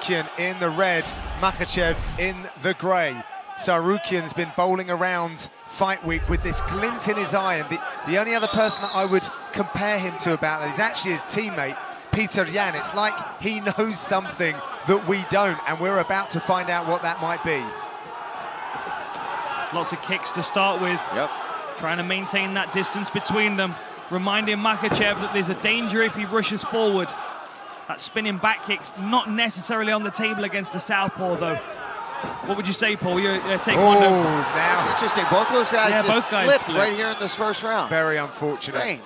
Tsarukyan in the red, Makhachev in the grey. Tsarukyan's been bowling around fight week with this glint in his eye, and the only other person that I would compare him to about that is actually his teammate, Tsarukyan. It's like he knows something that we don't, and we're about to find out what that might be. Lots of kicks to start with. Yep. Trying to maintain that distance between them. Reminding Makhachev that there's a danger if he rushes forward. That spinning back kick's not necessarily on the table against the southpaw, though. What would you say, Paul? You're taking one. Now That's interesting. Both those guys just slipped right here in this first round. Very unfortunate. Strange.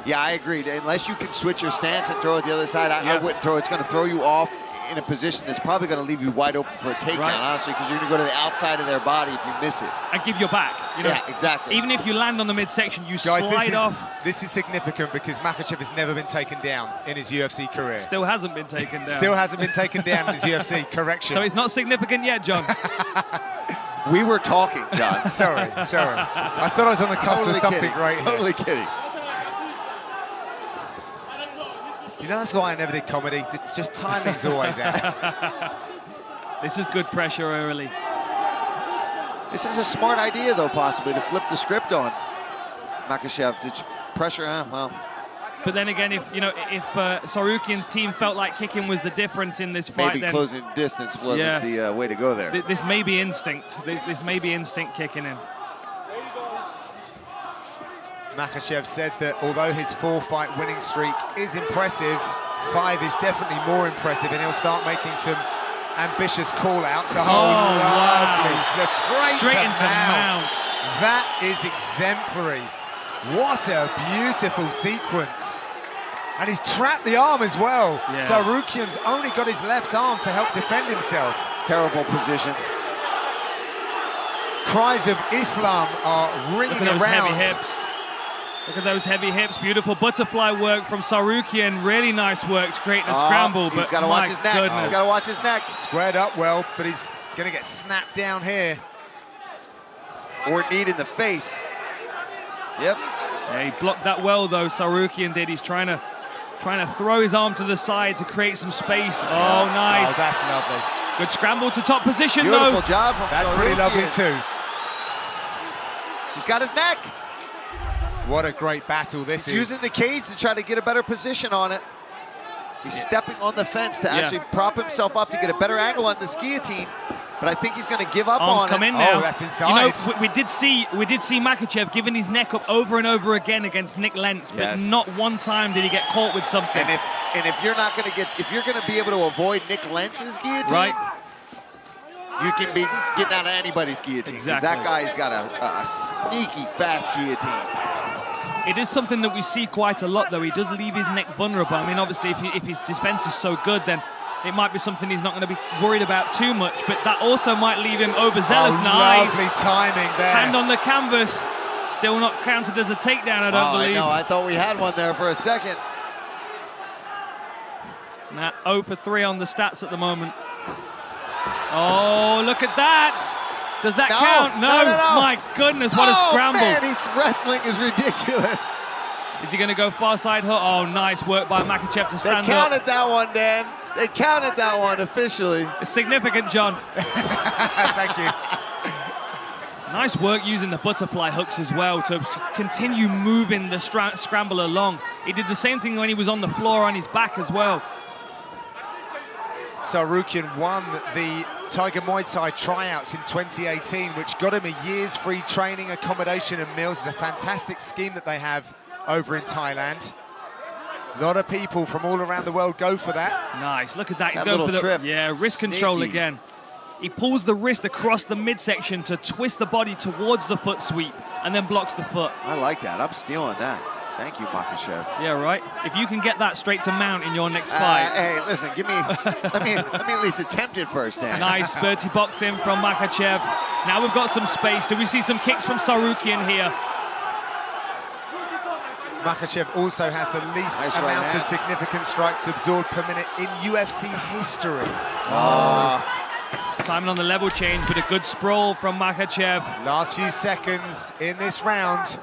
Yeah, I agreed. Unless you can switch your stance and throw it the other side, I wouldn't throw it. It's going to throw you off in a position that's probably going to leave you wide open for a takedown, honestly, because you're going to go to the outside of their body if you miss it. And give your back. You know, yeah, exactly. Even if you land on the midsection, you Guys, slide off. This is significant because Makhachev has never been taken down in his UFC career. Still hasn't been taken down. Still hasn't been taken down in his UFC. Correction. So it's not significant yet, John. We were talking, John. sorry. I thought I was on the cusp of something right here. Totally kidding. You know, that's why I never did comedy. It's just timing's always out. This is good pressure early. This is a smart idea, though, possibly, to flip the script on Makhachev. Did you pressure him? Well. But then again, if Tsarukyan's team felt like kicking was the difference in this fight, maybe then closing distance wasn't the way to go there. This may be instinct. This may be instinct kicking in. Makhachev said that although his 4-fight winning streak is impressive, 5 is definitely more impressive, and he'll start making some ambitious call-outs. Lovely. Straight into mount. That is exemplary. What a beautiful sequence. And he's trapped the arm as well. Yeah. Tsarukyan's only got his left arm to help defend himself. Terrible position. Cries of Islam are ringing around. Look at those heavy hips. Look at those heavy hips. Beautiful butterfly work from Tsarukyan. Really nice work to create a scramble. But got to watch his neck. He's got to watch his neck. Squared up well, but he's going to get snapped down here. Or knee in the face. Yep. Yeah, he blocked that well, though. Tsarukyan did. He's trying to throw his arm to the side to create some space. Oh, nice. Oh, that's lovely. Good scramble to top position, Beautiful though. Job from That's Tsarukyan. pretty lovely, too. He's got his neck. What a great battle this is. He's using the cage to try to get a better position on it. He's stepping on the fence to actually prop himself up to get a better angle on this guillotine. But I think he's going to give up Arms on come it. in now. Oh, that's inside. You know, we did see Makhachev giving his neck up over and over again against Nick Lentz, but not one time did he get caught with something. And if you're not going to if you're going to be able to avoid Nick Lentz's guillotine, you can be getting out of anybody's guillotine. Exactly. That guy's got a sneaky fast guillotine. It is something that we see quite a lot, though. He does leave his neck vulnerable. I mean, obviously, if his defense is so good, then it might be something he's not going to be worried about too much, but that also might leave him overzealous. Nice. Lovely timing there. Hand on the canvas. Still not counted as a takedown, I don't believe. I know. I thought we had one there for a second. Now 0 for 3 on the stats at the moment. Oh, look at that. Does that count? No. My goodness, what a scramble. Man, his wrestling is ridiculous. Is he going to go far side hook? Oh, nice work by Makhachev to stand up. They counted that one, Dan. They counted that one officially. It's significant, John. Thank you. Nice work using the butterfly hooks as well to continue moving the scramble along. He did the same thing when he was on the floor on his back as well. Tsarukyan won the Tiger Muay Thai tryouts in 2018, which got him a year's free training, accommodation and meals. It's a fantastic scheme that they have over in Thailand. A lot of people from all around the world go for that. Nice, look at that. He's going for the trip. wrist control again. He pulls the wrist across the midsection to twist the body towards the foot sweep and then blocks the foot. I like that. I'm stealing that. Thank you, Makhachev. Yeah, right. If you can get that straight to mount in your next fight. Hey, listen, give me. let me at least attempt it first, Dan. Nice Bertie boxing from Makhachev. Now we've got some space. Do we see some kicks from Tsarukyan here? Makhachev also has the least amount of significant strikes absorbed per minute in UFC history. Timing on the level change, but a good sprawl from Makhachev. Last few seconds in this round.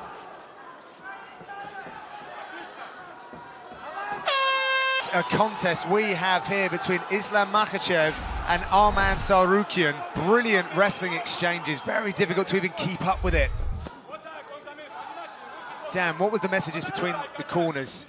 a contest we have here between Islam Makhachev and Arman Tsarukyan. Brilliant wrestling exchanges, very difficult to even keep up with it. Dan, what were the messages between the corners?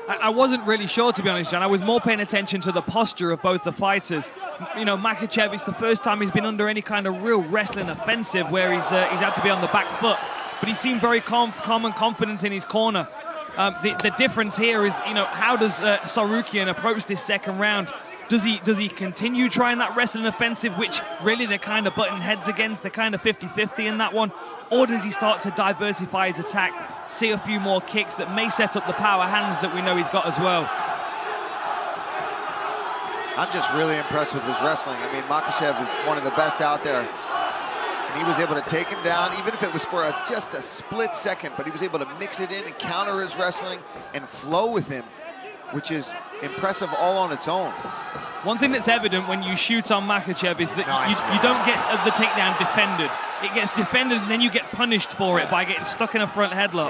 I wasn't really sure, to be honest, John. I was more paying attention to the posture of both the fighters. You know, Makhachev, it's the first time he's been under any kind of real wrestling offensive where he's had to be on the back foot. But he seemed very calm and confident in his corner. The difference here is, you know, how does Tsarukyan approach this second round? Does he continue trying that wrestling offensive, which really they're kind of butting heads against? They're kind of 50-50 in that one. Or does he start to diversify his attack, see a few more kicks that may set up the power hands that we know he's got as well? I'm just really impressed with his wrestling. I mean, Makhachev is one of the best out there. And he was able to take him down, even if it was for just a split second, but he was able to mix it in and counter his wrestling and flow with him, which is impressive all on its own. One thing that's evident when you shoot on Makhachev is that you don't get the takedown defended. It gets defended and then you get punished for it by getting stuck in a front headlock.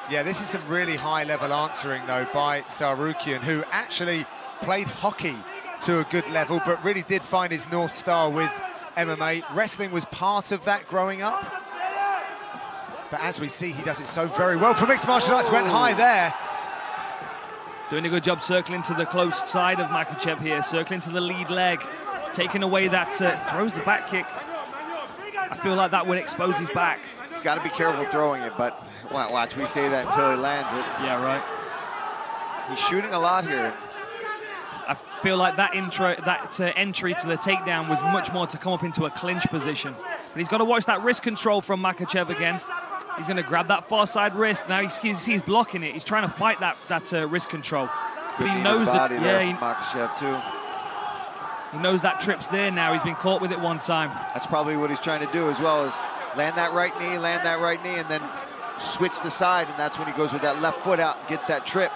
Yeah, this is some really high-level answering, though, by Tsarukyan, who actually played hockey to a good level, but really did find his North Star with MMA. Wrestling was part of that growing up. But as we see, he does it so very well for mixed martial arts. Went high there. Doing a good job circling to the close side of Makhachev here, circling to the lead leg, taking away that, throws the back kick. I feel like that would expose his back. He's got to be careful throwing it, but watch, we say that until he lands it. Yeah, right. He's shooting a lot here. I feel like that entry to the takedown was much more to come up into a clinch position. But he's got to watch that wrist control from Makhachev again. He's going to grab that far side wrist. Now he's blocking it. He's trying to fight that wrist control. But he knows that. Yeah, Makhachev too. He knows that trip's there now. He's been caught with it one time. That's probably what he's trying to do as well, is land that right knee, and then switch the side, and that's when he goes with that left foot out and gets that trip.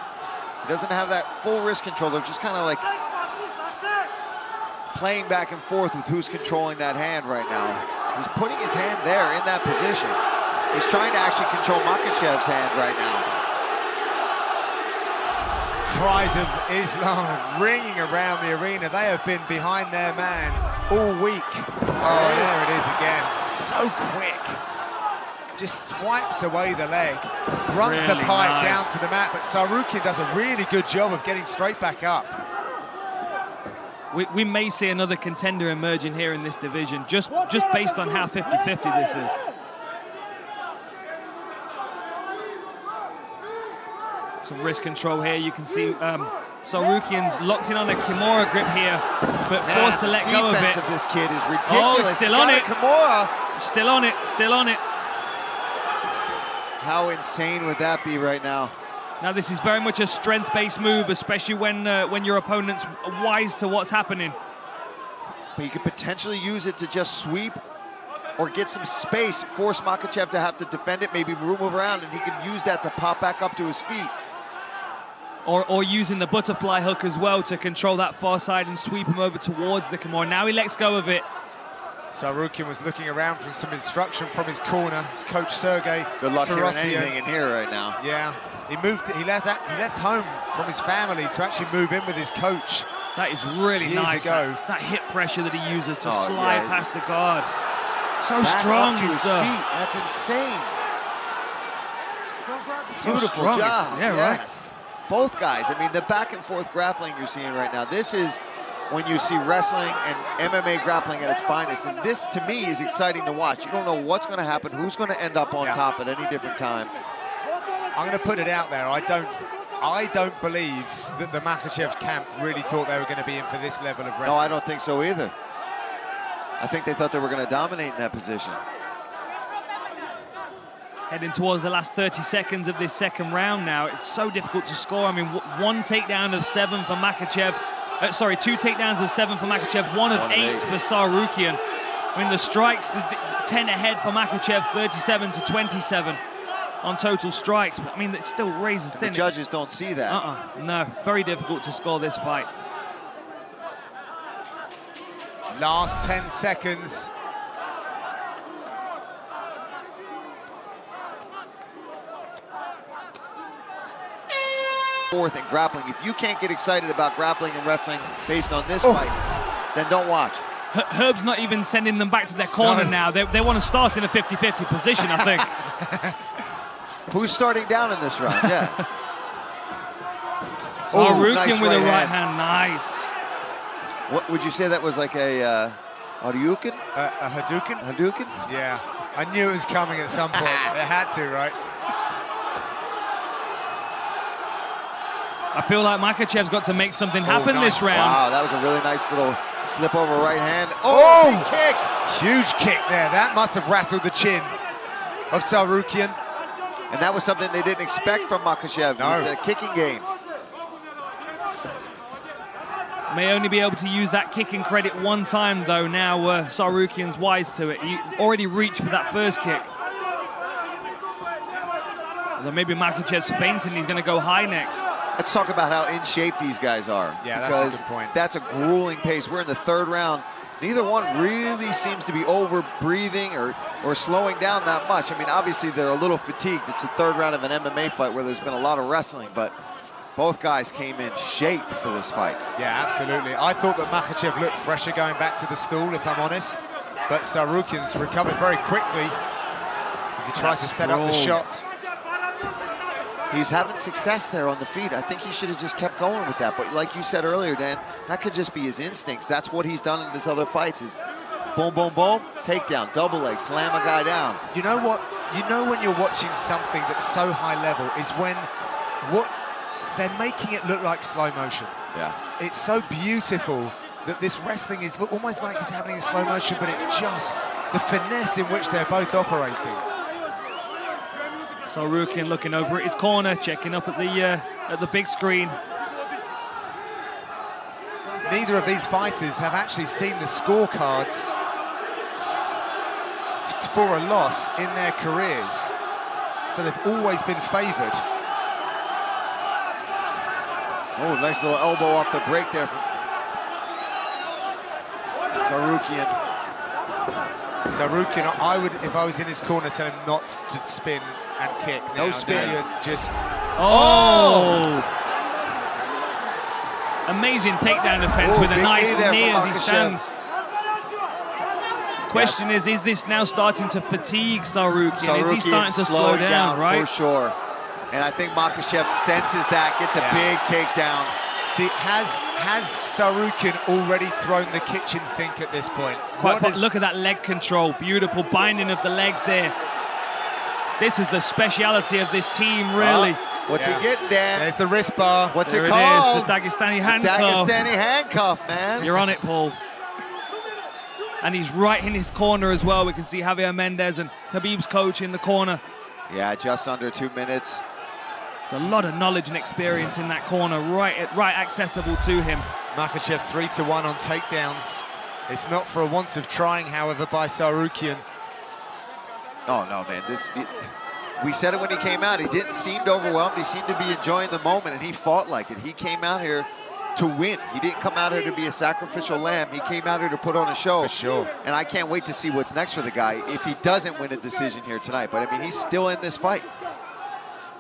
He doesn't have that full wrist control. They're just kind of like playing back and forth with who's controlling that hand right now. He's putting his hand there in that position. He's trying to actually control Makhachev's hand right now. Cries of Islam ringing around the arena. They have been behind their man all week. Oh, there it is again. So quick. Just swipes away the leg. Runs the pipe down to the mat, but Tsarukyan does a really good job of getting straight back up. We may see another contender emerging here in this division, just based on how 50-50 this is. Some wrist control here. You can see Tsarukyan's locked in on a Kimura grip here, but forced to let go of it. The defense of this kid is ridiculous. Oh, still on it. Kimura. Still on it, still on it. How insane would that be right now? Now this is very much a strength-based move, especially when your opponent's wise to what's happening. But you could potentially use it to just sweep or get some space, force Makhachev to have to defend it, maybe move around, and he can use that to pop back up to his feet. Or using the butterfly hook as well to control that far side and sweep him over towards the Kimura. Now he lets go of it. Tsarukyan was looking around for some instruction from his corner. His coach Sergey. Good luck hearing anything in here right now. Yeah, he left home from his family to actually move in with his coach. That is really nice. That hip pressure that he uses to slide past the guard. So back strong, up to his feet. That's insane. Beautiful job. Yeah, right. Both guys. I mean, the back and forth grappling you're seeing right now. This is when you see wrestling and MMA grappling at its finest. And this, to me, is exciting to watch. You don't know what's going to happen, who's going to end up on top at any different time. I'm going to put it out there. I don't believe that the Makhachev camp really thought they were going to be in for this level of wrestling. No, I don't think so either. I think they thought they were going to dominate in that position. Heading towards the last 30 seconds of this second round now. It's so difficult to score. I mean, one takedown of 7 for Makhachev. Sorry, 2 takedowns of 7 for Makhachev, 1 of 8 for Tsarukyan. I mean, the strikes, 10 ahead for Makhachev, 37-27 on total strikes. But I mean, it still raises thin. The judges don't see that. No, very difficult to score this fight. Last 10 seconds. forth and grappling. If you can't get excited about grappling and wrestling based on this fight, then don't watch. Herb's not even sending them back to their corner now. They want to start in a 50-50 position, I think. Who's starting down in this round? Yeah. Tsarukyan nice with a right right hand. Nice. What would you say that was, like a Hadouken? A Hadouken? Hadouken? Yeah. I knew it was coming at some point. It had to, right? I feel like Makhachev's got to make something happen this round. Wow, that was a really nice little slip over right hand. Oh, big kick! Huge kick there. That must have rattled the chin of Tsarukyan. And that was something they didn't expect from Makhachev. No. It was a kicking game. May only be able to use that kicking credit one time, though. Now Tsarukyan's wise to it. He already reached for that first kick. Although maybe Makhachev's fainting, he's going to go high next. Let's talk about how in shape these guys are. Yeah, that's a good point. That's a grueling pace. We're in the third round. Neither one really seems to be over-breathing or slowing down that much. I mean, obviously, they're a little fatigued. It's the third round of an MMA fight where there's been a lot of wrestling, but both guys came in shape for this fight. Yeah, absolutely. I thought that Makhachev looked fresher going back to the stool, if I'm honest. But Tsarukyan's recovered very quickly as he tries to set up the shot. He's having success there on the feet. I think he should have just kept going with that. But like you said earlier, Dan, that could just be his instincts. That's what he's done in his other fights is boom, boom, boom, takedown, double leg, slam a guy down. You know what? You know when you're watching something that's so high level is when they're making it look like slow motion. Yeah. It's so beautiful that this wrestling is almost like it's happening in slow motion, but it's just the finesse in which they're both operating. Tsarukyan looking over at his corner, checking up at the big screen. Neither of these fighters have actually seen the scorecards for a loss in their careers, so they've always been favoured. Oh, nice little elbow off the break there from Tsarukyan. Tsarukyan, I would, if I was in his corner, tell him not to spin and kick. No spin. Just. Oh! Amazing takedown defense with a nice knee as he stands. Question is this now starting to fatigue Tsarukyan? Is he starting to slow down, right? For sure. And I think Makhachev senses that, gets a big takedown. See, has Tsarukyan already thrown the kitchen sink at this point? Look at that leg control. Beautiful binding of the legs there. This is the speciality of this team, really. What's he getting, Dan? There's the wrist bar. What's there it called? It is, the Dagestani handcuff. Dagestani handcuff, man. You're on it, Paul. And he's right in his corner as well. We can see Javier Mendez and Khabib's coach in the corner. Yeah, just under 2 minutes. There's a lot of knowledge and experience in that corner, right accessible to him. Makhachev 3-1 on takedowns. It's not for a want of trying, however, by Tsarukyan. Oh, no, man. We said it when he came out. He didn't seem overwhelmed. He seemed to be enjoying the moment, and he fought like it. He came out here to win. He didn't come out here to be a sacrificial lamb. He came out here to put on a show. For sure. And I can't wait to see what's next for the guy if he doesn't win a decision here tonight. But, I mean, he's still in this fight.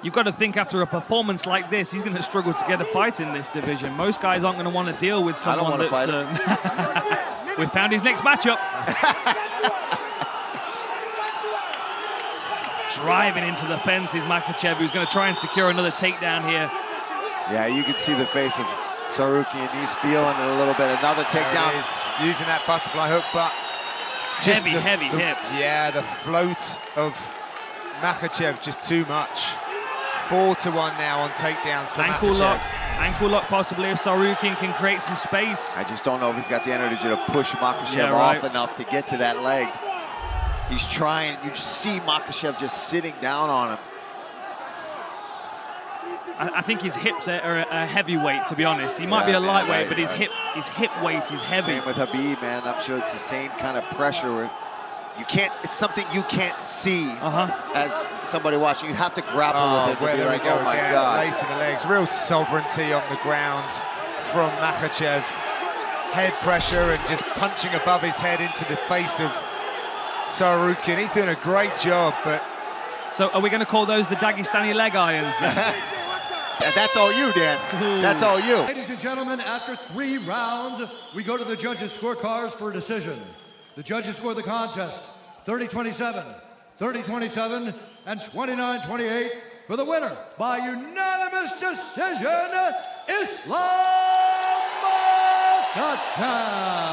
You've got to think after a performance like this, he's going to struggle to get a fight in this division. Most guys aren't going to want to deal with someone that's... We've found his next matchup. Driving into the fence is Makhachev, who's going to try and secure another takedown here. Yeah, you can see the face of Tsarukyan. He's feeling it a little bit. Another takedown. He's using that butterfly hook, but just heavy hips. Yeah, the float of Makhachev just too much. 4-1 now on takedowns for Makhachev. Ankle lock possibly if Tsarukyan can create some space. I just don't know if he's got the energy to push Makhachev off enough to get to that leg. He's trying. You just see Makhachev just sitting down on him. I think his hips are a heavyweight, to be honest. He might be a lightweight, but his hip weight is heavy. Same with Khabib, man. I'm sure it's the same kind of pressure where you can't. It's something you can't see as somebody watching. You have to grapple with it. There we go oh my again. God. Lacing the legs. Real sovereignty on the ground from Makhachev. Head pressure and just punching above his head into the face of Tsarukyan. He's doing a great job, but... So are we going to call those the Dagestani leg irons then? That's all you, Dan. That's all you. Ladies and gentlemen, after 3 rounds, we go to the judges' scorecards for a decision. The judges score the contest 30-27, 30-27, and 29-28 for the winner by unanimous decision, Islam Makhachev.